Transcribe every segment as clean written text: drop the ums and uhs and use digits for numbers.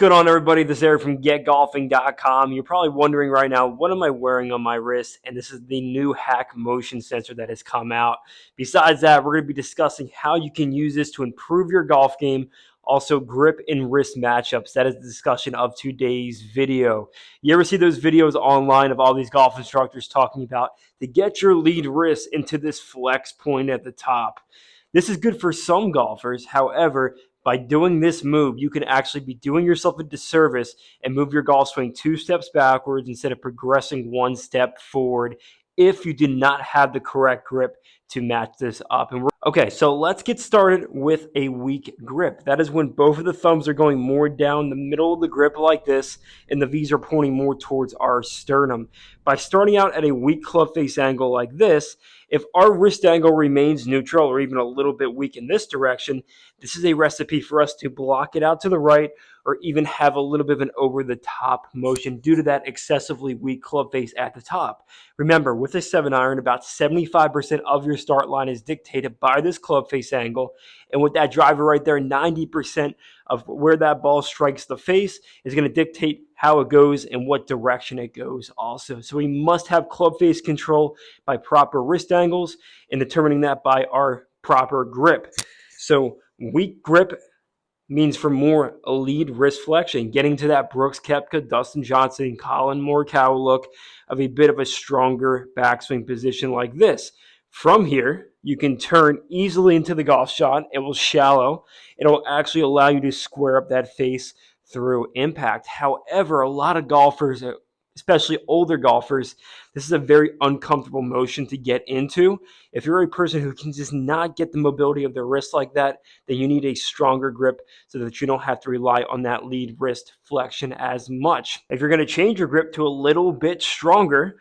Good on everybody. This is Eric from GetGolfing.com. You're probably wondering right now, what am I wearing on my wrist? And this is the new hack motion sensor that has come out. Besides that, we're going to be discussing how you can use this to improve your golf game. Also, grip and wrist matchups. That is the discussion of today's video. You ever see those videos online of all these golf instructors talking about to get your lead wrist into this flex point at the top? This is good for some golfers. However, by doing this move, you can actually be doing yourself a disservice and move your golf swing 2 steps backwards instead of progressing 1 step forward if you do not have the correct grip to match this up. Okay, so let's get started with a weak grip. That is when both of the thumbs are going more down the middle of the grip like this, and the V's are pointing more towards our sternum. By starting out at a weak club face angle like this, if our wrist angle remains neutral or even a little bit weak in this direction, this is a recipe for us to block it out to the right or even have a little bit of an over-the-top motion due to that excessively weak club face at the top. Remember, with a 7-iron, about 75% of your start line is dictated by this club face angle, and with that driver right there, 90% of where that ball strikes the face is going to dictate how it goes and what direction it goes also. So we must have club face control by proper wrist angles and determining that by our proper grip. So weak grip means for more lead wrist flexion, getting to that Brooks Koepka, Dustin Johnson, Colin Morikawa look of a bit of a stronger backswing position like this. From here, you can turn easily into the golf shot. It will shallow. It will actually allow you to square up that face through impact. However, a lot of golfers, especially older golfers, this is a very uncomfortable motion to get into. If you're a person who can just not get the mobility of the wrist like that, then you need a stronger grip so that you don't have to rely on that lead wrist flexion as much. If you're going to change your grip to a little bit stronger,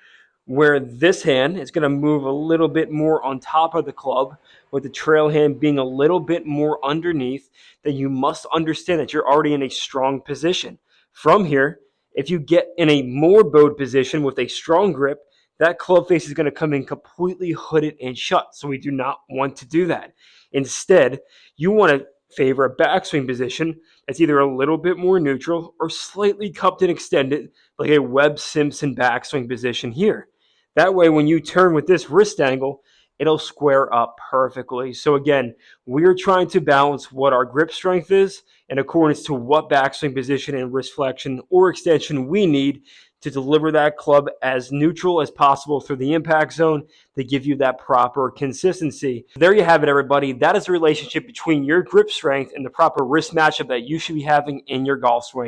where this hand is going to move a little bit more on top of the club, with the trail hand being a little bit more underneath, then you must understand that you're already in a strong position. From here, if you get in a more bowed position with a strong grip, that club face is going to come in completely hooded and shut. So we do not want to do that. Instead, you want to favor a backswing position that's either a little bit more neutral or slightly cupped and extended, like a Webb Simpson backswing position here. That way, when you turn with this wrist angle, it'll square up perfectly. So again, we're trying to balance what our grip strength is in accordance to what backswing position and wrist flexion or extension we need to deliver that club as neutral as possible through the impact zone to give you that proper consistency. There you have it, everybody. That is the relationship between your grip strength and the proper wrist matchup that you should be having in your golf swing.